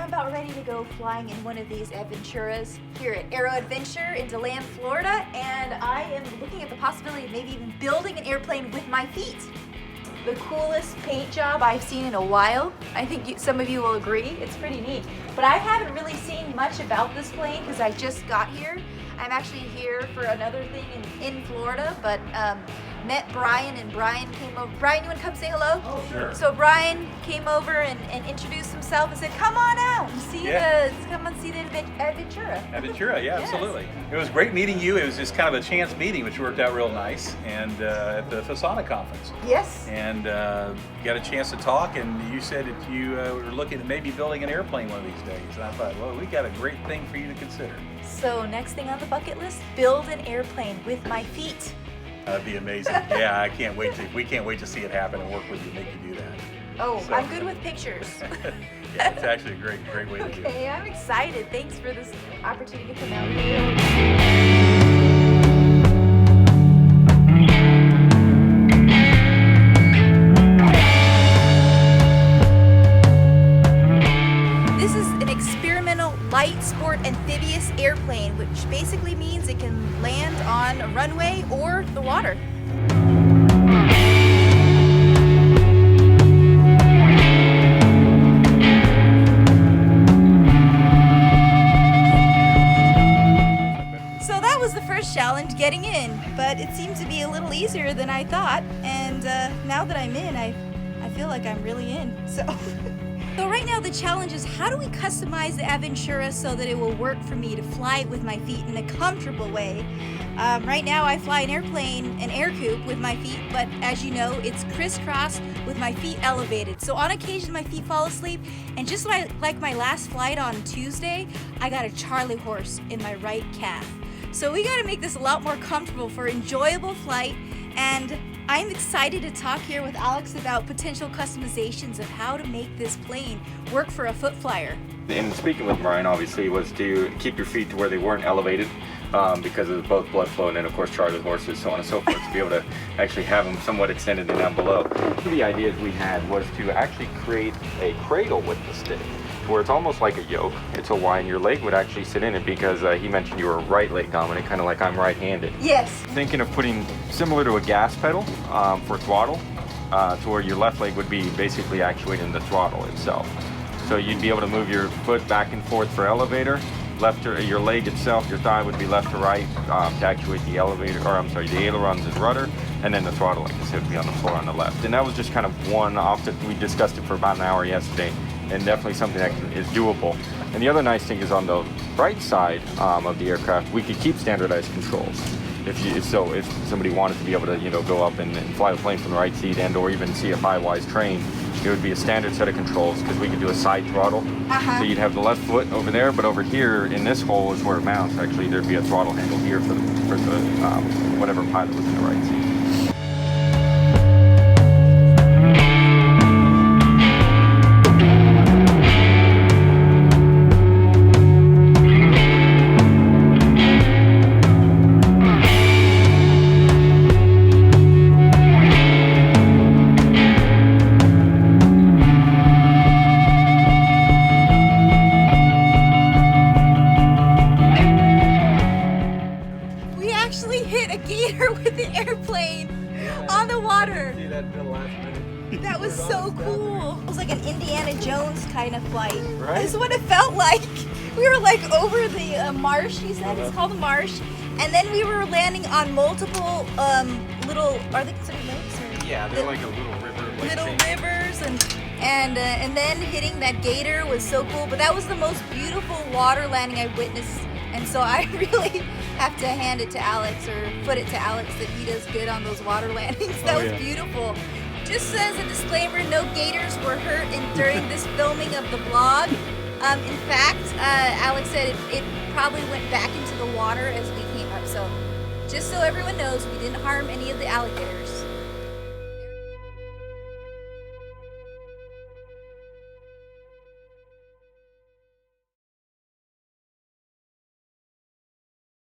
about ready to go flying in one of these Aventuras here at Aero Adventure in DeLand, Florida, and I am looking at the possibility of maybe even building an airplane with my feet. The coolest paint job I've seen in a while. I think some of you will agree. It's pretty neat. But I haven't really seen much about this plane because I just got here. I'm actually here for another thing in Florida, but met Brian, and Brian came over. Brian, you want to come say hello? Oh, sure. So Brian came over and introduced himself and said, come on out and see come and see the Aventura. Aventura, yeah, Yes. absolutely. It was great meeting you. It was just kind of a chance meeting, which worked out real nice, and at the Fasana conference. Yes. And got a chance to talk, and you said that you were looking at maybe building an airplane one of these days. And I thought, well, we got a great thing for you to consider. So next thing on the bucket list, build an airplane with my feet. That'd be amazing. Yeah, we can't wait to see it happen and work with you, make you do that. Oh, So- I'm good with pictures. Yeah, it's actually a great way to do it. Okay, I'm excited. Thanks for this opportunity to come out here. This is an experimental light sport amphibious airplane, which basically means it can land on a runway or the water. So that was the first challenge, getting in, but it seemed to be a little easier than I thought, and now that I'm in, I feel like I'm really in. So right now the challenge is, how do we customize the Aventura so that it will work for me to fly it with my feet in a comfortable way? Right now I fly an airplane, an air coupe, with my feet, but as you know, it's crisscross with my feet elevated. So on occasion my feet fall asleep, and just like my last flight on Tuesday, I got a Charlie horse in my right calf. So we gotta make this a lot more comfortable for enjoyable flight, and I'm excited to talk here with Alex about potential customizations of how to make this plane work for a foot flyer. And speaking with Brian, obviously, was to keep your feet to where they weren't elevated because of both blood flow and then, of course, Charlie horses, so on and so forth, to be able to actually have them somewhat extended and down below. One of the ideas we had was to actually create a cradle with the stick, where it's almost like a yoke. It's a Y, and your leg would actually sit in it because he mentioned you were right leg dominant, kind of like I'm right-handed. Yes. Thinking of putting similar to a gas pedal for throttle, to where your left leg would be basically actuating the throttle itself. So you'd be able to move your foot back and forth for elevator, your leg itself, your thigh would be left to right to actuate the elevator, or I'm sorry, the ailerons and rudder, and then the throttle, like I said, would be on the floor on the left. And that was just kind of one off that we discussed it for about an hour yesterday, and definitely something that is doable. And the other nice thing is on the right side of the aircraft, we could keep standardized controls. If somebody wanted to be able to, go up and fly the plane from the right seat or even see a five-wise train, it would be a standard set of controls because we could do a side throttle. So you'd have the left foot over there, but over here in this hole is where it mounts. Actually, there'd be a throttle handle here for the whatever pilot was in the right seat. With the airplane on the water. See that in the last minute? That was so cool. It was like an Indiana Jones kind of flight. Right? This is what it felt like. We were like over the marsh, he said. It's called a marsh. And then we were landing on multiple little, are they considered lakes? Or Yeah, they're like a little river. little rivers, and then hitting that gator was so cool. But that was the most beautiful water landing I've witnessed. And so I really have to hand it to Alex, or put it to Alex, that he does good on those water landings. That was beautiful. Just as a disclaimer, no gators were hurt during this filming of the vlog. In fact, Alex said it probably went back into the water as we came up. So just so everyone knows, we didn't harm any of the alligators.